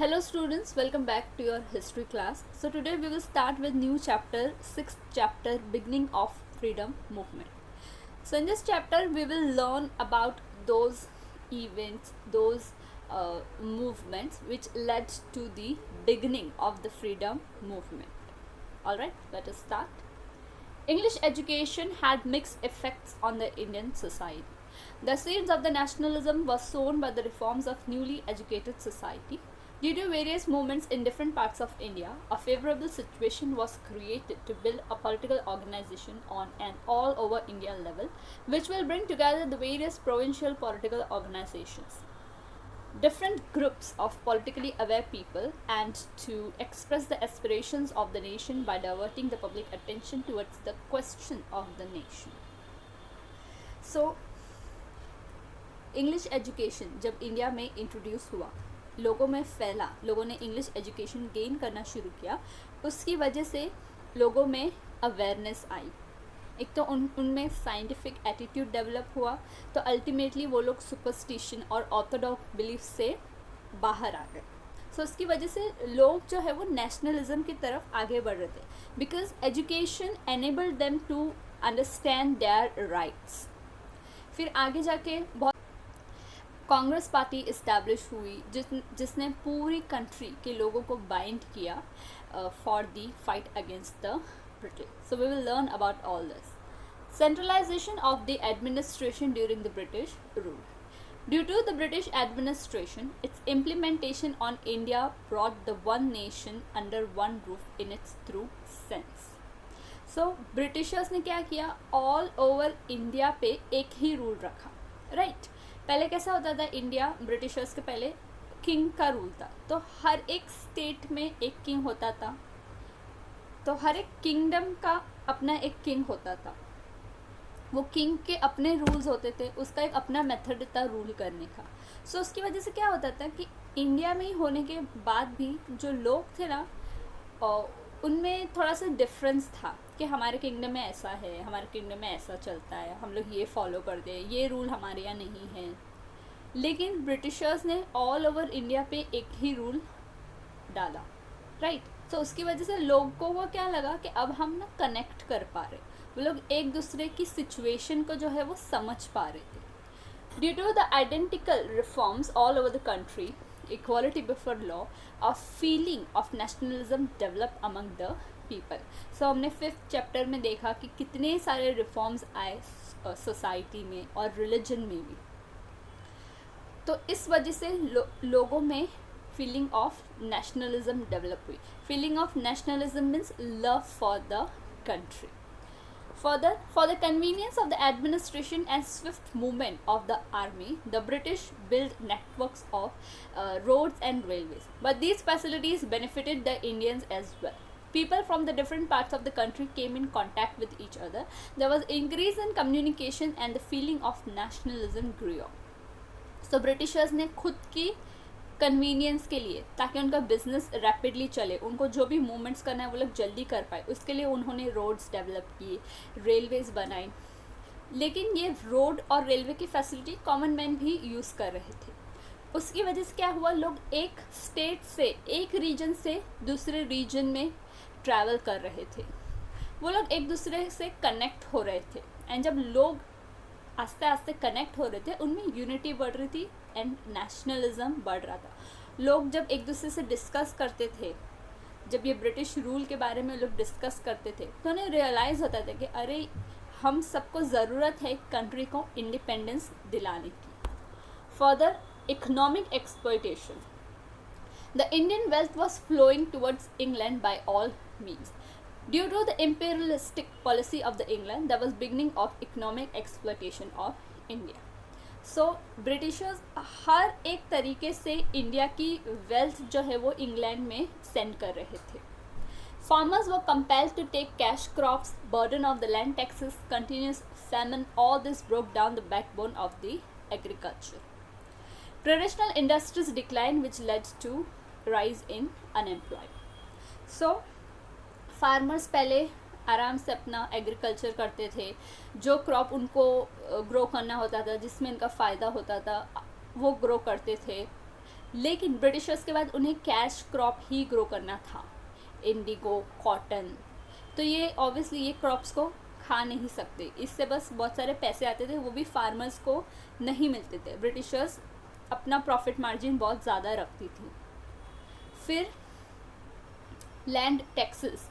Hello students, welcome back to your history class. So today we will start with new chapter, 6th chapter, beginning of freedom movement. So in this chapter we will learn about those events, those movements which led to the beginning of the freedom movement. Alright, let us start. English education had mixed effects on the Indian society. The seeds of the nationalism were sown by the reforms of newly educated society. Due to various movements in different parts of India, a favorable situation was created to build a political organization on an all over India level, which will bring together the various provincial political organizations, different groups of politically aware people, and to express the aspirations of the nation by diverting the public attention towards the question of the nation. So, English education जब India में introduce हुआ, लोगों में फैला, लोगों ने English education gain करना शुरू किया, उसकी वजह से लोगों में अवेयरनेस आई. एक तो उनमें साइंटिफिक एटीट्यूड डेवलप हुआ, तो अल्टीमेटली वो लोग सुपरस्टिशन और ऑर्थोडॉक्स बिलीफ से बाहर आ गए. सो उसकी वजह से लोग जो है वो नेशनलिज्म की तरफ आगे बढ़ रहे थे, because education enabled them to understand their rights. फिर आगे जाके बहुत कांग्रेस पार्टी इस्टेब्लिश हुई जिसने पूरी कंट्री के लोगों को बाइंड किया for the fight against the British. So we will learn about all this. Centralization of the administration during the British rule. Due to the British administration, its implementation on India brought the one nation under one roof in its true sense. So, Britishers ने क्या किया, all over India पे एक ही rule रखा, right? पहले कैसा होता था, इंडिया ब्रिटिशर्स के पहले किंग का रूल था, तो हर एक स्टेट में एक किंग होता था, तो हर एक किंगडम का अपना एक किंग होता था. वो किंग के अपने रूल्स होते थे, उसका एक अपना मेथड था रूल करने का. सो उसकी वजह से क्या होता था कि इंडिया में ही होने के बाद भी जो लोग थे ना, उनमें थोड़ा सा डिफरेंस था कि हमारे किंगडम में ऐसा है, हमारे किंगडम में ऐसा चलता है, हम लोग ये फॉलो करते हैं, ये रूल हमारे यहाँ नहीं है. लेकिन ब्रिटिशर्स ने ऑल ओवर इंडिया पे एक ही रूल डाला, राइट? तो उसकी वजह से लोगों को क्या लगा कि अब हम ना कनेक्ट कर पा रहे, वो लोग एक दूसरे की सिचुएशन को जो है वो समझ पा रहे थे. Due to the identical reforms all over the country, equality before law, a feeling of nationalism developed among the people. So हमने 5th चैप्टर में देखा कि कितने सारे रिफॉर्म्स आए सोसाइटी में और रिलीजन में भी. तो इस वजह से लोगों में फीलिंग ऑफ नेशनलिज्म डेवलप हुई. Feeling of nationalism means love for the country. Further, for the convenience of the administration and swift movement of the army, the British built networks of roads and railways. But these facilities benefited the Indians as well. People from the different parts of the country came in contact with each other. There was increase in communication and the feeling of nationalism grew up. So Britishers ने खुद की convenience के लिए, ताकि उनका business rapidly चले, उनको जो भी मूवमेंट्स करना है वो लोग जल्दी कर पाए, उसके लिए उन्होंने रोड्स डेवलप किए, रेलवेज बनाए. लेकिन ये रोड और रेलवे की फैसिलिटी कॉमन मैन भी यूज़ कर रहे थे. उसकी वजह से क्या हुआ, लोग एक स्टेट से, एक रीजन से दूसरे रीजन में ट्रैवल कर रहे थे, वो लोग एक दूसरे से कनेक्ट हो रहे थे. एंड जब लोग आस्ते आस्ते कनेक्ट हो रहे थे, उनमें यूनिटी बढ़ रही थी एंड नेशनलिज्म बढ़ रहा था. लोग जब एक दूसरे से डिस्कस करते थे, जब ये ब्रिटिश रूल के बारे में लोग डिस्कस करते थे, तो उन्हें रियलाइज़ होता था कि अरे हम सबको ज़रूरत है कंट्री को इंडिपेंडेंस दिलाने की. Further, economic exploitation. The Indian wealth was flowing towards England by all means. Due to the imperialistic policy of the England, there was beginning of economic exploitation of India. So Britishers हर एक तरीके से India की wealth जो है वो England में send कर रहे थे. Farmers were compelled to take cash crops, burden of the land taxes, continuous famine, all this broke down the backbone of the agriculture. Traditional industries declined, which led to rise in unemployment. So farmers पहले आराम से अपना agriculture करते थे, जो crop उनको grow करना होता था, जिसमें इनका फ़ायदा होता था, वो ग्रो करते थे. लेकिन ब्रिटिशर्स के बाद उन्हें कैश क्रॉप ही ग्रो करना था, इंडिगो, कॉटन। तो ये ऑब्वियसली ये क्रॉप्स को खा नहीं सकते, इससे बस बहुत सारे पैसे आते थे, वो भी फार्मर्स को नहीं मिलते थे। ब्रिटिशर्स अपना प्रॉफिट मार्जिन बहुत ज़्यादा रखती थी। फिर land taxes,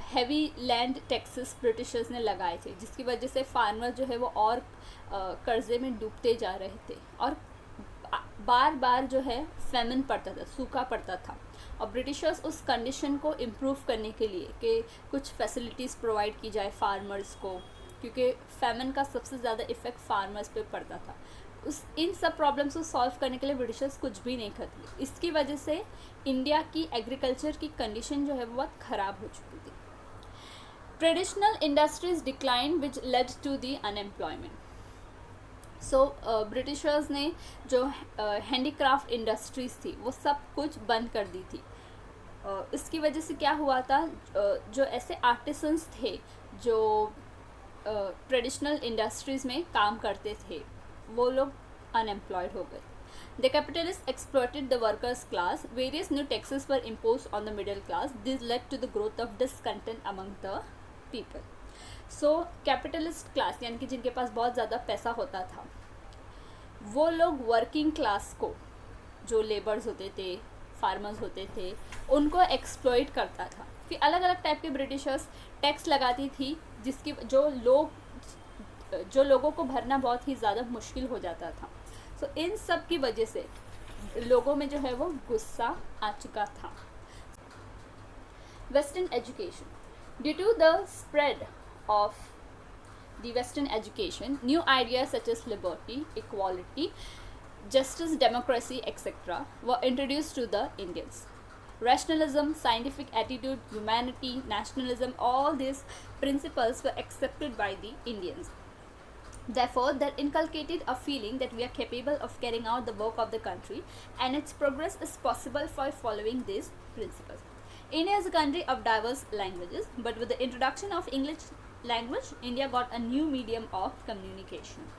heavy land taxes Britishers ने लगाए थे, जिसकी वजह से फार्मर जो है वो और कर्जे में डूबते जा रहे थे, और बार बार जो है फेमिन पड़ता था, सूखा पड़ता था। और ब्रिटिशर्स उस कंडीशन को इम्प्रूव करने के लिए कि कुछ फैसिलिटीज़ प्रोवाइड की जाए फार्मर्स को, क्योंकि फेमिन का सबसे ज़्यादा इफ़ेक्ट फार्मर्स पे पड़ता था। इन सब प्रॉब्लम्स को सॉल्व करने के लिए ब्रिटिशर्स कुछ भी नहीं करते। इसकी वजह से इंडिया की एग्रीकल्चर की कंडीशन जो है वो बहुत ख़राब हो चुकी थी। Traditional industries decline which led to the unemployment. So Britishers ने जो हैंडीक्राफ्ट इंडस्ट्रीज़ थी वो सब कुछ बंद कर दी थी। इसकी वजह से क्या हुआ था, जो ऐसे आर्टिसंस थे जो ट्रेडिशनल इंडस्ट्रीज़ में काम करते थे, वो लोग अनएम्प्लॉयड हो गए। The capitalists exploited the workers class. Various new taxes were imposed on the middle class. This led to the growth of discontent among the people. So capitalist class यानी कि जिनके पास बहुत ज़्यादा पैसा होता था, वो लोग वर्किंग क्लास को, जो लेबर्स होते थे, फार्मर्स होते थे, उनको एक्सप्लॉइट करता था। फिर अलग अलग टाइप के ब्रिटिशर्स टैक्स लगाती थी, जिसकी जो लोगों को भरना बहुत ही ज़्यादा मुश्किल हो जाता था। सो इन सब की वजह से लोगों में जो है वो गुस्सा आ चुका था। Western education, due to the spread of the western education, new ideas such as liberty, equality, justice, democracy, etc. were introduced to the Indians. Rationalism, scientific attitude, humanity, nationalism, all these principles were accepted by the Indians. Therefore, that inculcated a feeling that we are capable of carrying out the work of the country, and its progress is possible by following these principles. India is a country of diverse languages, but with the introduction of English language, India got a new medium of communication.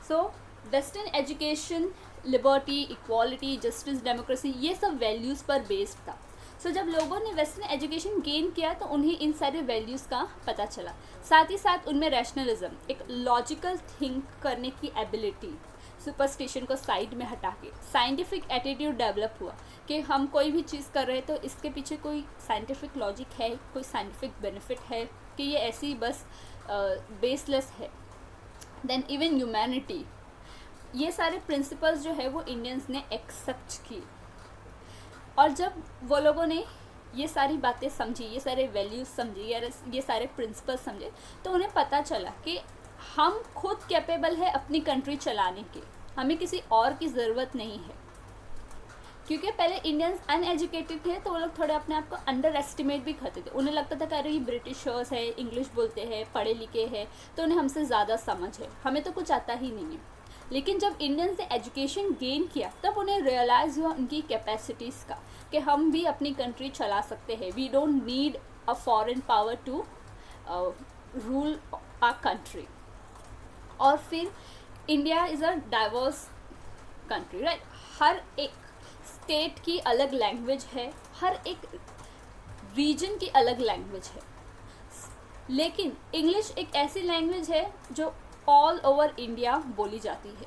So, western education, liberty, equality, justice, democracy, ये सब values पर based था। सो जब लोगों ने western education gain किया तो उन्हें इन सारे वैल्यूज़ का पता चला। साथ ही साथ उनमें रैशनलिज्म, एक लॉजिकल थिंक करने की एबिलिटी, सुपरस्टिशन को साइड में हटा के साइंटिफिक एटीट्यूड डेवलप हुआ कि हम कोई भी चीज़ कर रहे हैं तो इसके पीछे कोई साइंटिफिक लॉजिक है, कोई साइंटिफिक बेनिफिट है, कि ये ऐसी बस बेसलेस है। देन इवन ह्यूमैनिटी, ये सारे प्रिंसिपल्स जो है वो इंडियंस ने एक्सेप्ट किए। और जब वो लोगों ने ये सारी बातें समझी, ये सारे वैल्यूज़ समझी, ये सारे प्रिंसिपल्स समझे, तो उन्हें पता चला कि हम खुद कैपेबल है अपनी कंट्री चलाने के, हमें किसी और की ज़रूरत नहीं है। क्योंकि पहले इंडियंस अनएजुकेटेड थे तो वो लोग थोड़े अपने आप को अंडर एस्टिमेट भी करते थे। उन्हें लगता था कि अरे ये ब्रिटिशर्स है, इंग्लिश बोलते हैं, पढ़े लिखे हैं, तो उन्हें हमसे ज़्यादा समझ है, हमें तो कुछ आता ही नहीं है। लेकिन जब इंडियंस ने एजुकेशन गेन किया तब उन्हें रियलाइज़ हुआ उनकी कैपेसिटीज़ का, कि हम भी अपनी कंट्री चला सकते हैं। We don't need a foreign power to rule a country. और फिर India is a diverse country, right. हर एक स्टेट की अलग लैंग्वेज है, हर एक रीजन की अलग लैंग्वेज है, लेकिन इंग्लिश एक ऐसी लैंग्वेज है जो ऑल ओवर इंडिया बोली जाती है।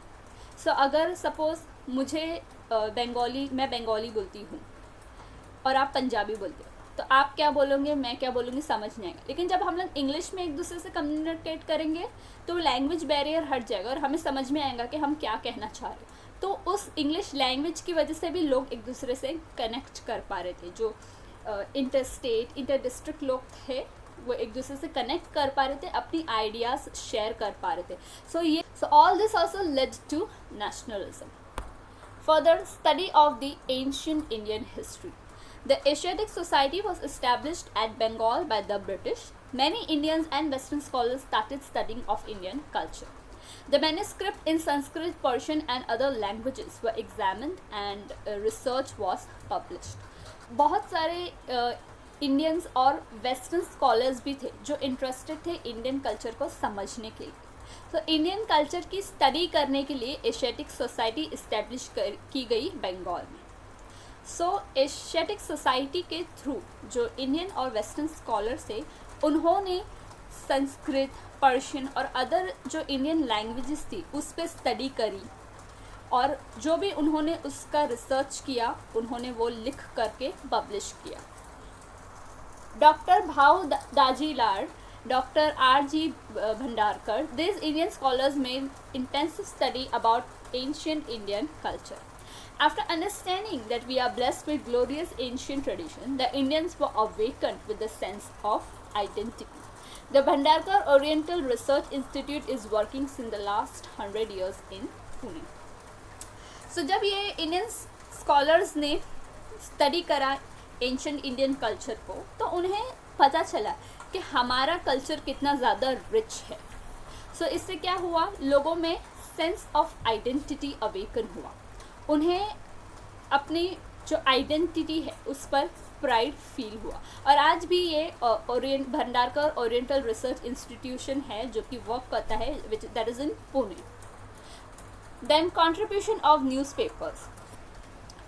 सो अगर सपोज़ मुझे मैं बंगाली बोलती हूँ और आप पंजाबी बोलते हो, तो आप क्या बोलोगे, मैं क्या बोलूँगी, समझ नहीं आएगा। लेकिन जब हम लोग इंग्लिश में एक दूसरे से कम्युनिकेट करेंगे तो लैंग्वेज बैरियर हट जाएगा और हमें समझ में आएगा कि हम क्या कहना चाह रहे हैं। तो उस इंग्लिश लैंग्वेज की वजह से भी लोग एक दूसरे से कनेक्ट कर पा रहे थे। जो इंटर डिस्ट्रिक्ट लोग थे वो एक दूसरे से कनेक्ट कर पा रहे थे, अपनी आइडियाज़ शेयर कर पा रहे थे। So all this also led to nationalism. Further study of the ancient Indian history. The Asiatic Society was established at Bengal by the British. Many Indians and Western scholars started studying of Indian culture. The manuscript in Sanskrit, Persian and other languages were examined and research was published. बहुत सारे Indians और western scholars भी थे जो interested थे Indian culture को समझने के लिए। तो इंडियन कल्चर की स्टडी करने के लिए एशियाटिक सोसाइटी इस्टेब्लिश की गई बंगाल में। सो एशियाटिक सोसाइटी के थ्रू जो इंडियन और वेस्टर्न स्कॉलर्स थे उन्होंने संस्कृत, पर्शियन और अदर जो इंडियन लैंग्वेजेस थी उस पर स्टडी करी और जो भी उन्होंने उसका रिसर्च किया उन्होंने वो लिख करके पब्लिश किया। डॉक्टर भाव दाजीलाल, Dr. R.G. Bhandarkar, these Indian scholars made intensive study about ancient Indian culture. After understanding that we are blessed with glorious ancient tradition, the Indians were awakened with the sense of identity. The Bhandarkar Oriental Research Institute is working since the last 100 years in Pune. So जब ये Indian scholars ने study करा ancient Indian culture को तो उन्हें पता चला कि हमारा कल्चर कितना ज़्यादा रिच है। सो इससे क्या हुआ, लोगों में सेंस ऑफ आइडेंटिटी अवेकन हुआ, उन्हें अपनी जो आइडेंटिटी है उस पर प्राइड फील हुआ। और आज भी ये भंडारकर ओरिएंटल रिसर्च इंस्टीट्यूशन है जो कि वर्क करता है which that is in Pune. Then contribution of newspapers.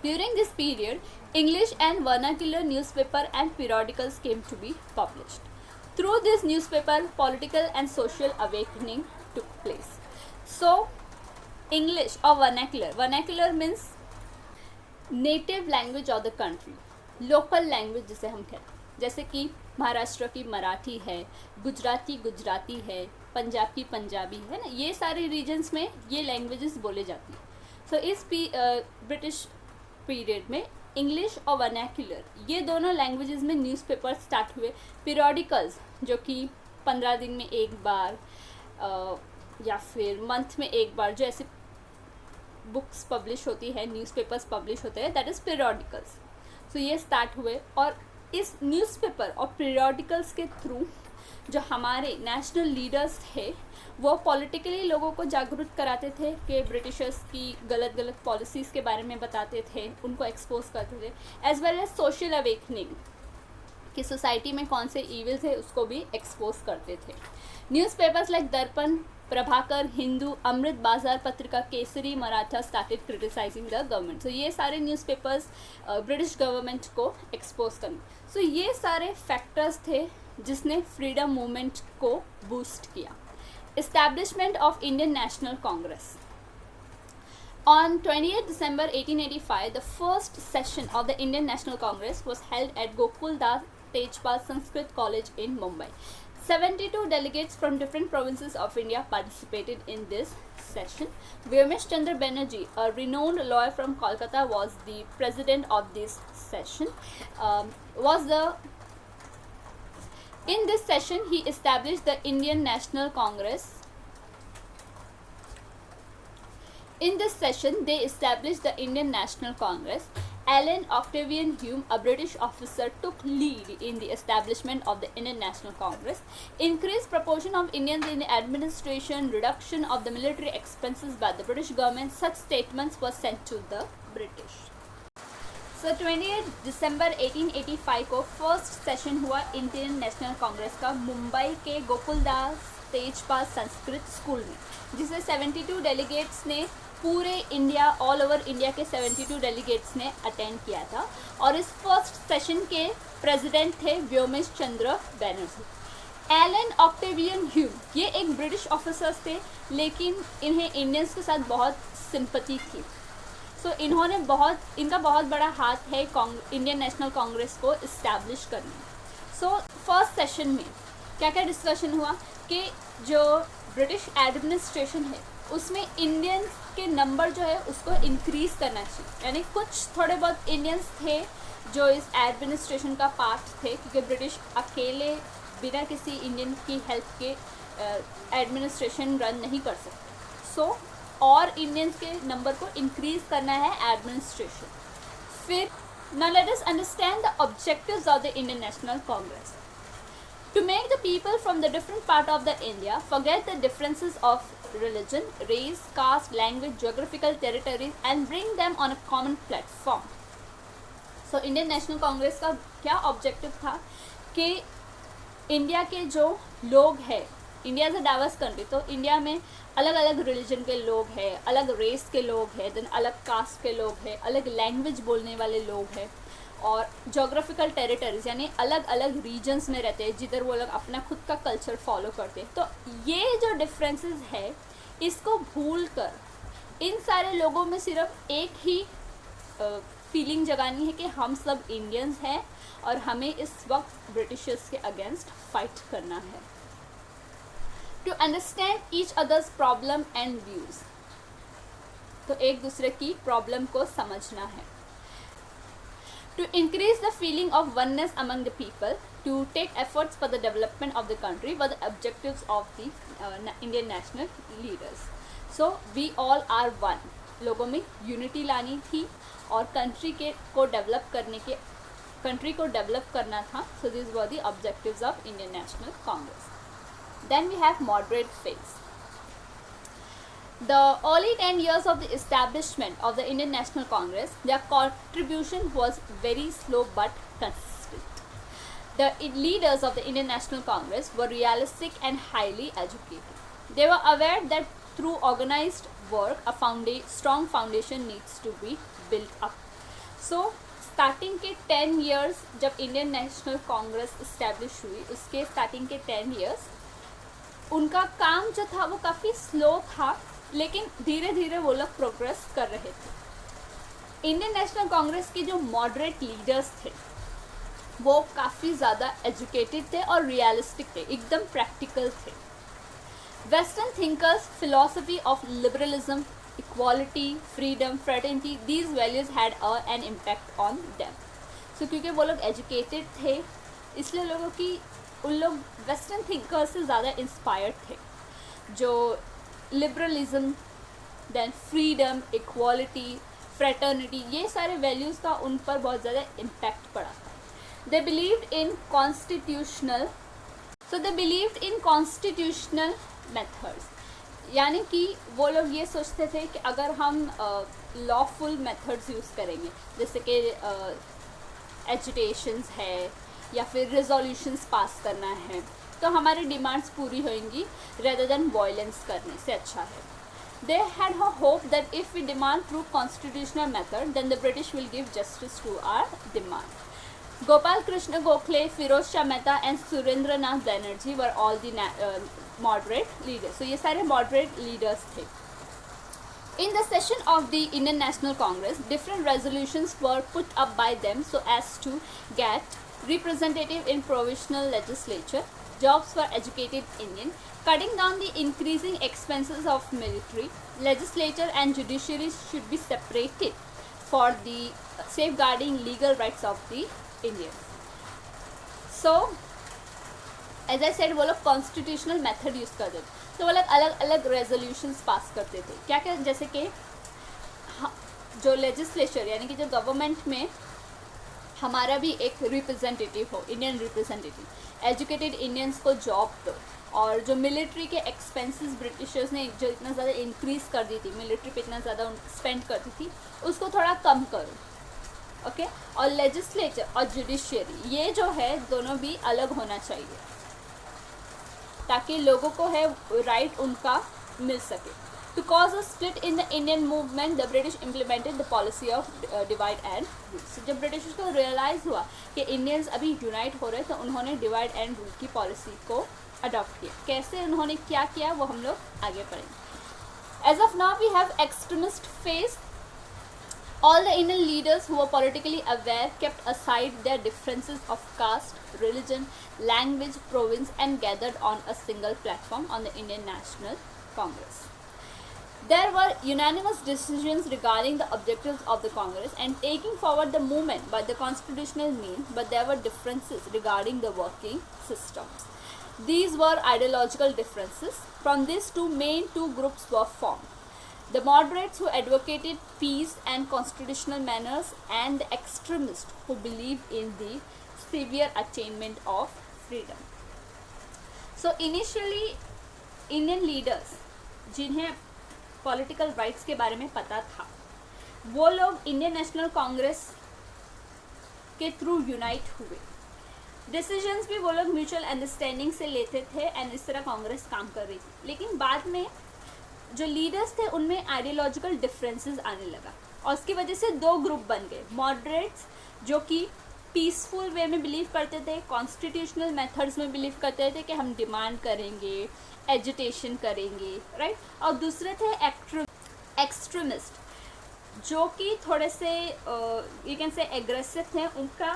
During this period, English and vernacular newspaper and periodicals came to be published. Through this newspaper, political and social awakening took place. So, English or vernacular means native language of the country, local language जिसे हम कहते हैं, जैसे कि महाराष्ट्र की मराठी है, गुजराती है, पंजाब की पंजाबी है ना, ये सारे रीजन्स में ये लैंग्वेजेस बोले जाती हैं। सो इस ब्रिटिश पीरियड में इंग्लिश और वर्नाक्यूलर ये दोनों लैंग्वेजेस में न्यूज़पेपर स्टार्ट हुए। पीरियडिकल्स जो कि 15 दिन में एक बार या फिर मंथ में एक बार जो ऐसे बुक्स पब्लिश होती है, न्यूज़पेपर्स पब्लिश होते हैं, दैट इज़ पीरियडिकल्स। सो ये स्टार्ट हुए और इस न्यूज़पेपर और पीरियडिकल्स के थ्रू जो हमारे नेशनल लीडर्स थे वो पॉलिटिकली लोगों को जागरूक कराते थे कि ब्रिटिशर्स की गलत पॉलिसीज़ के बारे में बताते थे, उनको एक्सपोज करते थे, as well as social awakening कि सोसाइटी में कौन से ईविल्स है उसको भी एक्सपोज करते थे। न्यूज़पेपर्स लाइक दर्पण, Prabhakar, Hindu, Amrit Bazar Patrika, Kesari, Maratha started criticising the government. So ये सारे न्यूज़पेपर्स ब्रिटिश गवर्नमेंट को एक्सपोज करने। सो ये सारे फैक्टर्स थे जिसने फ्रीडम मूवमेंट को बूस्ट किया। Establishment of Indian National Congress. On 28 December 1885, the first session of the Indian National Congress was held at Gokul Das Tejpal Sanskrit College in Mumbai. 72 delegates from different provinces of India participated in this session. Vyomesh Chandra Banerjee, a renowned lawyer from Kolkata, was the president of this session. In this session, he established the Indian National Congress. In this session, they established the Indian National Congress. Allen Octavian Hume, a British officer, took lead in the establishment of the Indian National Congress. Increased proportion of Indians in the administration, reduction of the military expenses by the British government, such statements were sent to the British. So 28 दिसंबर 1885 को first session हुआ Indian National Congress का मुंबई के Gokuldas Tejpal Sanskrit school में, जिसे 72 delegates ने पूरे India, all over India के 72 delegates ने अटेंड किया था। और इस फर्स्ट सेशन के प्रेसिडेंट थे व्योमेश चंद्र बैनर्जी। एलन ऑक्टेवियन ह्यूम ये एक ब्रिटिश ऑफिसर्स थे, लेकिन इन्हें इंडियंस के साथ बहुत सिंपैथी थी। सो इनका बहुत बड़ा हाथ है इंडियन नेशनल कांग्रेस को इस्टेब्लिश करने में। सो फर्स्ट सेशन में क्या क्या डिस्कशन हुआ कि जो ब्रिटिश एडमिनिस्ट्रेशन है उसमें इंडियंस के नंबर जो है उसको इंक्रीज़ करना चाहिए। यानी कुछ थोड़े बहुत इंडियंस थे जो इस एडमिनिस्ट्रेशन का पार्ट थे, क्योंकि ब्रिटिश अकेले बिना किसी इंडियन की हेल्प के एडमिनिस्ट्रेशन रन नहीं कर सकते। सो और इंडियंस के नंबर को इंक्रीज करना है एडमिनिस्ट्रेशन। फिर now let us understand the objectives of the Indian National Congress. To make the people from the different part of the India forget the differences of religion, race, caste, language, geographical territories and bring them on a common platform. So Indian National Congress का क्या objective था कि India के जो लोग हैं India is a diverse country, तो India में अलग अलग रिलीजन के लोग हैं, अलग रेस के लोग हैं, देन अलग कास्ट के लोग हैं, अलग लैंग्वेज बोलने वाले लोग हैं, और जोग्राफिकल टेरिटरीज यानी अलग अलग रीजन्स में रहते हैं जिधर वो लोग अपना खुद का कल्चर फॉलो करते हैं। तो ये जो डिफरेंसेस है इसको भूल कर इन सारे लोगों में सिर्फ एक ही फीलिंग जगानी है कि हम सब इंडियंस हैं और हमें इस वक्त ब्रिटिशर्स के अगेंस्ट फाइट करना है। To understand each other's problem and views, तो एक दूसरे की प्रॉब्लम को समझना है। To increase the feeling of oneness among the people, to take efforts for the development of the country were the objectives of the Indian national leaders. So we all are one. लोगों में unity लानी थी और country को develop करना था. So these were the objectives of Indian National Congress. Then we have moderate phase. The early 10 years of the establishment of the Indian National Congress, their contribution was very slow but consistent. The leaders of the Indian National Congress were realistic and highly educated. They were aware that through organized work, a strong foundation needs to be built up. So, starting के 10 years जब Indian National Congress establish हुई, उसके starting के 10 years उनका काम जो था वो काफ़ी स्लो था, लेकिन धीरे धीरे वो लोग प्रोग्रेस कर रहे थे। इंडियन नेशनल कांग्रेस के जो मॉडरेट लीडर्स थे वो काफ़ी ज़्यादा एजुकेटेड थे और रियलिस्टिक थे, एकदम प्रैक्टिकल थे। Western thinkers philosophy of liberalism, equality, freedom, fraternity, these values had an impact on them. So क्योंकि वो लोग एजुकेटेड थे इसलिए उन लोग वेस्टर्न थिंकर्स से ज़्यादा इंस्पायर्ड थे। जो liberalism, then freedom, equality, fraternity, ये सारे वैल्यूज़ का उन पर बहुत ज़्यादा इम्पैक्ट पड़ा था। They believed in constitutional methods, यानी कि वो लोग ये सोचते थे कि अगर हम लॉफुल मेथड्स यूज़ करेंगे, जैसे कि एजुटेशंस है या फिर रेजोल्यूशंस पास करना है, तो हमारी डिमांड्स पूरी होंगी रेदर देन वायलेंस करने से अच्छा है। They had a hope that if we demand through constitutional method then the British will give justice to our demand. Gopal Krishna Gokhale, Firoz Shah Mehta and Surendra Nath Banerjee were all the moderate leaders. तो ये सारे मॉडरेट लीडर्स थे। In the session of the Indian National Congress, different resolutions were put up by them so as to get representative in provisional legislature, jobs for educated Indian, cutting down the increasing expenses of military, legislature and judiciary should be separated for the safeguarding legal rights of the Indians. So, as I said, वो लोग constitutional method use करते थे, तो वो लोग अलग अलग resolutions पास करते थे। क्या क्या, जैसे कि जो लेजिस्लेचर यानी कि जो गवर्नमेंट में हमारा भी एक रिप्रेजेंटेटिव हो, इंडियन रिप्रेजेंटेटिव, एजुकेटेड इंडियंस को जॉब दो, और जो मिलिट्री के एक्सपेंसेस ब्रिटिशर्स ने जो इतना ज़्यादा इंक्रीज़ कर दी थी, मिलिट्री पे इतना ज़्यादा स्पेंड करती थी, उसको थोड़ा कम करो। ओके, और लेजिस्लेचर और जुडिशियरी ये जो है दोनों भी अलग होना चाहिए ताकि लोगों को है राइट उनका मिल सके। To cause a split in the Indian movement the British implemented the policy of divide and rule. जब ब्रिटिश को रियलाइज़ हुआ कि इंडियंस अभी यूनाइट हो रहे, तो उन्होंने डिवाइड एंड रूल की पॉलिसी को अडॉप्ट किया। कैसे उन्होंने क्या किया वो हम लोग आगे पढ़ेंगे। As of now we have extremist phase. All the Indian leaders who were politically aware kept aside their differences of caste, religion, language, province and gathered on a single platform on the Indian National Congress. There were unanimous decisions regarding the objectives of the Congress and taking forward the movement by the constitutional means, but there were differences regarding the working systems. These were ideological differences. From these two groups were formed. The moderates who advocated peace and constitutional manners, and the extremists who believed in the severe attainment of freedom. So initially Indian leaders जिन्हें political rights के बारे में पता था, वो लोग Indian National Congress के through unite हुए डिसीजंस भी वो लोग म्यूचुअल अंडरस्टैंडिंग से लेते थे एंड इस तरह कांग्रेस काम कर रही थी। लेकिन बाद में जो लीडर्स थे उनमें आइडियोलॉजिकल डिफरेंसेस आने लगा और उसकी वजह से दो ग्रुप बन गए। मॉडरेट्स जो कि पीसफुल वे में बिलीव करते थे, कॉन्स्टिट्यूशनल मेथड्स में बिलीव करते थे कि हम डिमांड करेंगे, एजिटेशन करेंगे, राइट। और दूसरे थे एक्सट्रीमिस्ट जो कि थोड़े से यू कैन से एग्रेसिव थे। उनका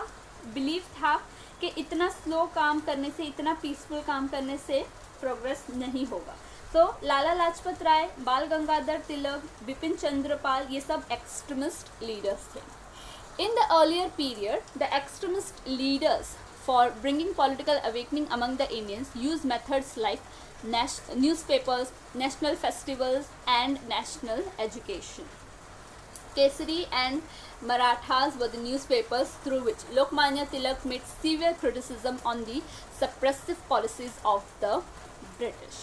बिलीव था कि इतना स्लो काम करने से, इतना पीसफुल काम करने से प्रोग्रेस नहीं होगा। तो लाला लाजपत राय, बाल गंगाधर तिलक, बिपिन चंद्रपाल, ये सब एक्सट्रीमिस्ट लीडर्स थे। In the earlier period, the extremist leaders for bringing political awakening among the Indians used methods like newspapers, national festivals, and national education. Kesari and Marathas were the newspapers through which Lokmanya Tilak made severe criticism on the suppressive policies of the British.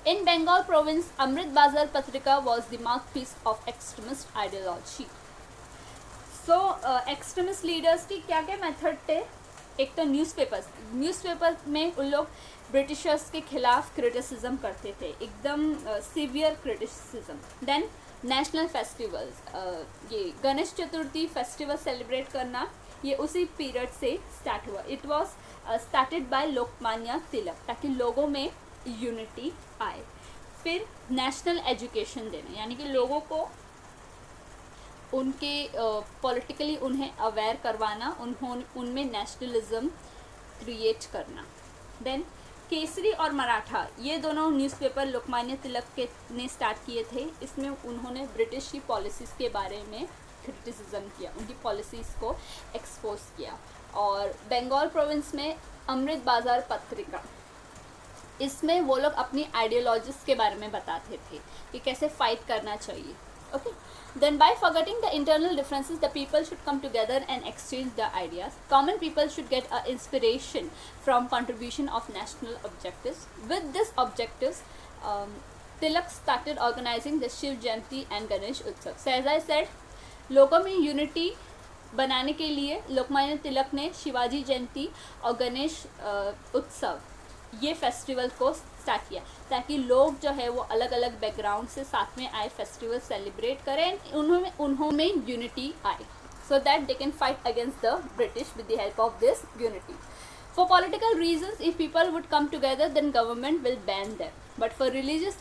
In Bengal province, Amrit Bazar Patrika was the mouthpiece of extremist ideology. So extremist leaders की क्या क्या method थे? एक तो newspaper में उन लोग Britishers के खिलाफ क्रिटिसिज्म करते थे, एकदम severe criticism. Then national festivals, ये गणेश चतुर्थी फेस्टिवल सेलिब्रेट करना, ये उसी पीरियड से स्टार्ट हुआ। It was started by Lokmanya Tilak ताकि लोगों में यूनिटी आए। फिर नेशनल एजुकेशन देना, यानी कि लोगों को उनके पॉलिटिकली उन्हें अवेयर करवाना, उनमें नेशनलिज्म क्रिएट करना। देन केसरी और मराठा, ये दोनों न्यूज़पेपर लोकमान्य तिलक ने स्टार्ट किए थे। इसमें उन्होंने ब्रिटिश की पॉलिसीज़ के बारे में क्रिटिसिज्म किया, उनकी पॉलिसीज़ को एक्सपोज किया। और बंगाल प्रोविंस में अमृत बाज़ार पत्रिका, इसमें वो लोग अपनी आइडियोलॉजीज़ के बारे में बताते थे कि कैसे फाइट करना चाहिए। Okay. Then by forgetting the internal differences, the people should come together and exchange the ideas. Common people should get inspiration from contribution of national objectives. With these objectives, Tilak started organizing the Shiv Jayanti and Ganesh Utsav. So as I said, लोगों में unity बनाने के लिए लोकमान्य तिलक ने शिवाजी जयंती और गणेश उत्सव, ये festival को स्टार्ट किया ताकि लोग जो है वो अलग अलग बैकग्राउंड से साथ में आए, फेस्टिवल सेलिब्रेट करें, उन्होंने यूनिटी आए, so that they can fight against the British with the help of this unity. For political reasons, if people would come together then government will ban them, but for religious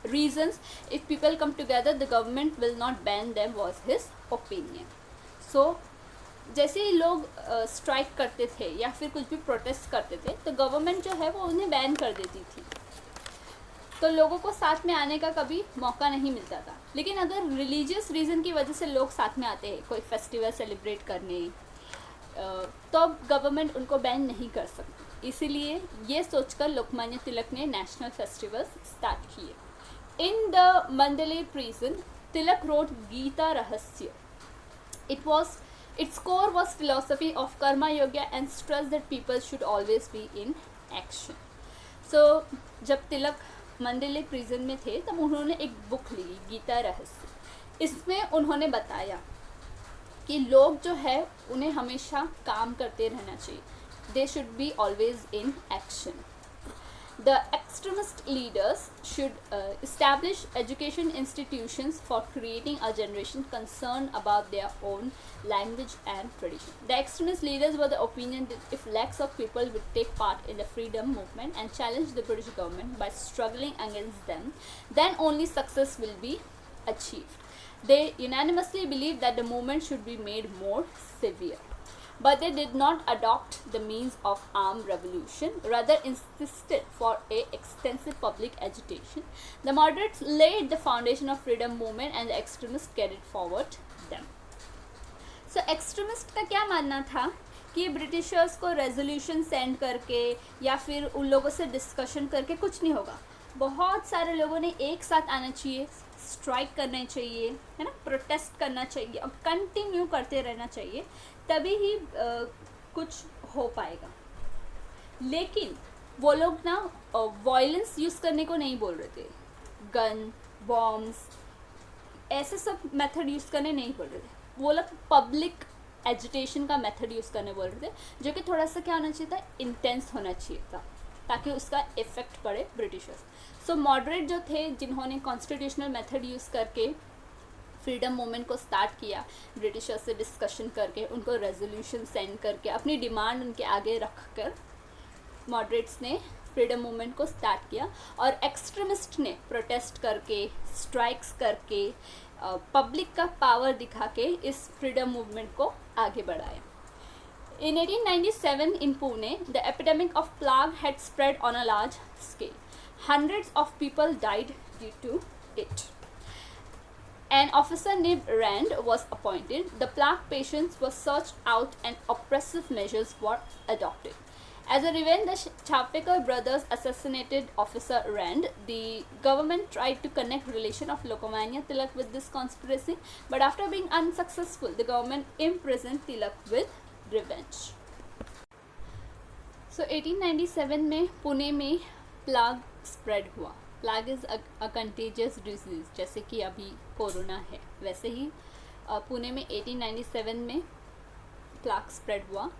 reasons if people come together the government will not ban them, was his opinion. So जैसे ही लोग strike करते थे या फिर कुछ भी protest करते थे तो गवर्नमेंट जो है वो उन्हें बैन कर देती थी, तो लोगों को साथ में आने का कभी मौका नहीं मिलता था। लेकिन अगर रिलीजियस रीज़न की वजह से लोग साथ में आते हैं कोई फेस्टिवल सेलिब्रेट करने, तो गवर्नमेंट उनको बैन नहीं कर सकती। इसीलिए ये सोचकर लोकमान्य तिलक ने नेशनल फेस्टिवल्स स्टार्ट किए। In the Mandalay prison, Tilak wrote Gita Rahasya. Its core was philosophy of karma yoga and stressed that people should always be in action. So जब तिलक मंडले प्रिजन में थे तब उन्होंने एक बुक ली, गीता रहस्य। इसमें उन्होंने बताया कि लोग जो है उन्हें हमेशा काम करते रहना चाहिए, they should be always in action. The extremist leaders should establish education institutions for creating a generation concerned about their own language and tradition. The extremist leaders were the opinion that if lakhs of people would take part in the freedom movement and challenge the British government by struggling against them, then only success will be achieved. They unanimously believed that the movement should be made more severe. But they did not adopt the means of armed revolution, rather insisted for a extensive public agitation. The moderates laid the foundation of freedom movement and the extremists carried forward them. So extremist का क्या मानना था कि Britishers को resolution send करके या फिर उन लोगों से डिस्कशन करके कुछ नहीं होगा, बहुत सारे लोगों ने एक साथ आना चाहिए, स्ट्राइक करना चाहिए, है ना, प्रोटेस्ट करना चाहिए और कंटिन्यू करते रहना चाहिए, तभी ही कुछ हो पाएगा। लेकिन वो लोग ना वायलेंस यूज़ करने को नहीं बोल रहे थे, गन, बॉम्ब्स, ऐसे सब मेथड यूज़ करने नहीं बोल रहे थे। वो लोग पब्लिक एजिटेशन का मेथड यूज़ करने बोल रहे थे, जो कि थोड़ा सा क्या होना चाहिए था, इंटेंस होना चाहिए था, ताकि उसका इफेक्ट पड़े ब्रिटिशर्स। सो मॉडरेट जो थे, जिन्होंने कॉन्स्टिट्यूशनल मेथड यूज़ करके फ्रीडम मूवमेंट को स्टार्ट किया, ब्रिटिशर्स से डिस्कशन करके, उनको रेजोल्यूशन सेंड करके, अपनी डिमांड उनके आगे रख कर मॉडरेट्स ने फ्रीडम मूवमेंट को स्टार्ट किया, और एक्सट्रीमिस्ट ने प्रोटेस्ट करके, स्ट्राइक्स करके, पब्लिक का पावर दिखा के इस फ्रीडम मूवमेंट को आगे बढ़ाया। In 1897 in Pune, the epidemic of plague had spread on a large scale. Hundreds of people died due to it. An officer named Rand was appointed. The plague patients were searched out and oppressive measures were adopted. As a revenge, the Chapekar brothers assassinated Officer Rand. The government tried to connect relation of Lokmanya Tilak with this conspiracy, but after being unsuccessful, the government imprisoned Tilak with revenge. So 1897 में पुणे में plague spread हुआ। Plague is a contagious disease, जैसे कि अभी corona है, वैसे ही पुणे में 1897 में प्लाग स्प्रेड हुआ।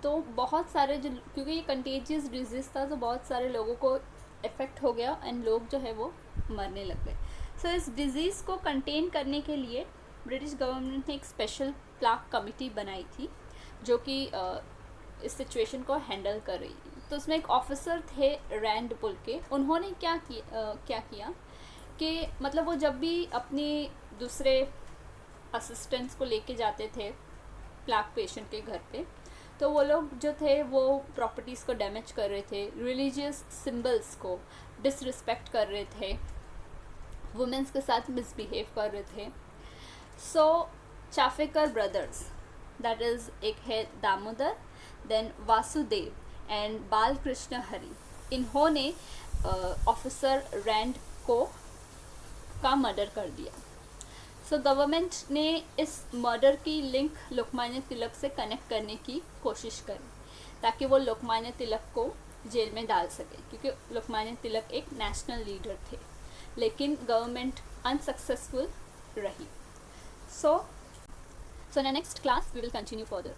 तो बहुत सारे जो, क्योंकि ये कंटेजियस डिजीज़ था, तो बहुत सारे लोगों को इफ़ेक्ट हो गया एंड लोग जो है वो मरने लग गए। सो इस डिज़ीज़ को कंटेन करने के लिए ब्रिटिश गवर्नमेंट ने एक स्पेशल प्लाग कमिटी बनाई थी, जो कि इस सिचुएशन को हैंडल कर रही थी। तो उसमें एक ऑफिसर थे रैंड पुल के। उन्होंने क्या किया कि मतलब वो जब भी अपनी दूसरे असिस्टेंट्स को लेके जाते थे प्लाग पेशेंट के घर पे, तो वो लोग जो थे वो प्रॉपर्टीज़ को डैमेज कर रहे थे, रिलीजियस सिंबल्स को डिसरिस्पेक्ट कर रहे थे, वुमेंस के साथ मिसबिहेव कर रहे थे। सो चाफेकर ब्रदर्स, दैट इज़ एक है दामोदर, देन वासुदेव एंड बालकृष्ण हरि, इन्होंने ऑफिसर रैंड का मर्डर कर दिया। सो गवर्नमेंट ने इस मर्डर की लिंक लोकमान्य तिलक से कनेक्ट करने की कोशिश करी, ताकि वो लोकमान्य तिलक को जेल में डाल सके, क्योंकि लोकमान्य तिलक एक नेशनल लीडर थे, लेकिन गवर्नमेंट अनसक्सेसफुल रही। So in the next class we will continue further.